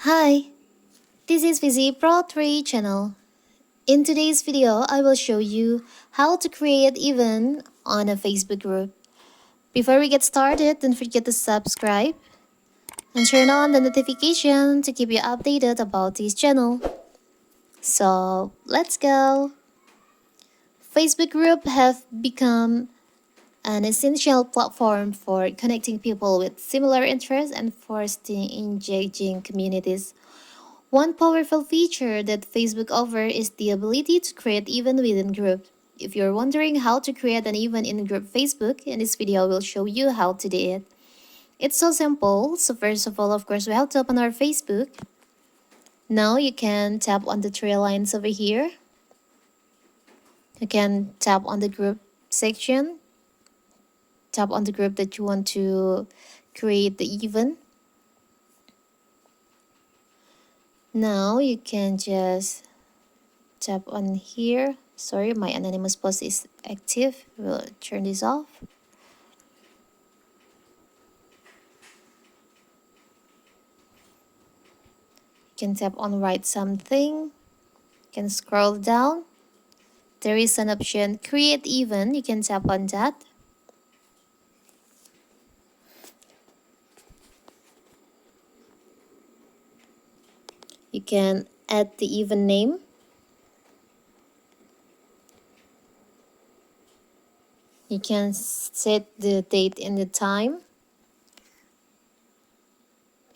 Hi, this is Visi Pro 3 channel. In today's video, I will show you how to create event on a Facebook group. Before we get started, don't forget to subscribe and turn on the notification to keep you updated about this channel. So, let's go. Facebook group have become an essential platform for connecting people with similar interests and fostering engaging communities. One powerful feature that Facebook offers is the ability to create events within groups. If you're wondering how to create an event in group Facebook, in this video will show you how to do it. It's so simple. So first of all, of course, we have to open our Facebook. Now you can tap on the three lines over here. You can tap on the group section. Tap on the group that you want to create the event. Now you can just tap on here. Sorry, my anonymous post is active. We'll turn this off. You can tap on write something. You can scroll down. There is an option create event. You can tap on that. You can add the event name. You can set the date and the time.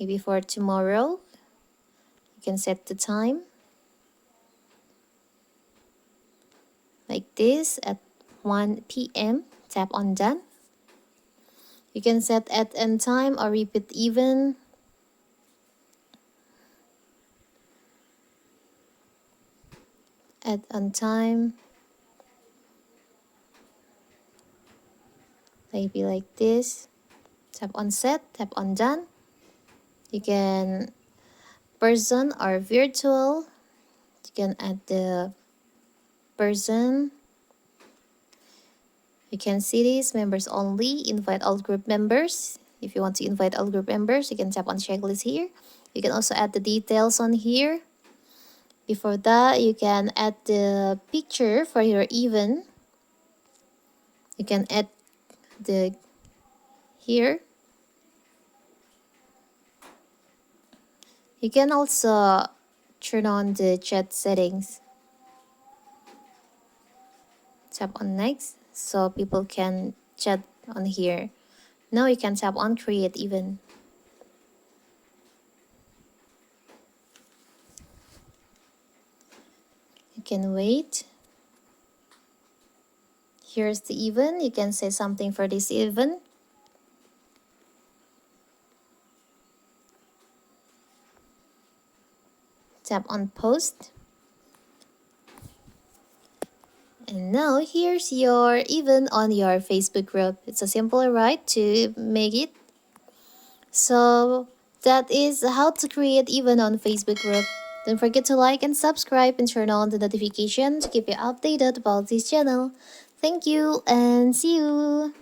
Maybe for tomorrow. You can set the time. Like this at 1 p.m. Tap on done. You can set at end time or repeat event. Add on time. Maybe like this. Tap on set, tap on done. You can person or virtual. You can add the person. You can see this members only, invite all group members. If you want to invite all group members, you can tap on checklist here. You can also add the details on here. Before that, you can add the picture for your event. You can add the here. You can also turn on the chat settings. Tap on next so people can chat on here. Now you can tap on create event. You can wait. Here's the event. You can say something for this event. Tap on post. And now here's your event on your Facebook group. It's a simple right to make it. So that is how to create event on Facebook group. Don't forget to like and subscribe and turn on the notification to keep you updated about this channel. Thank you and see you.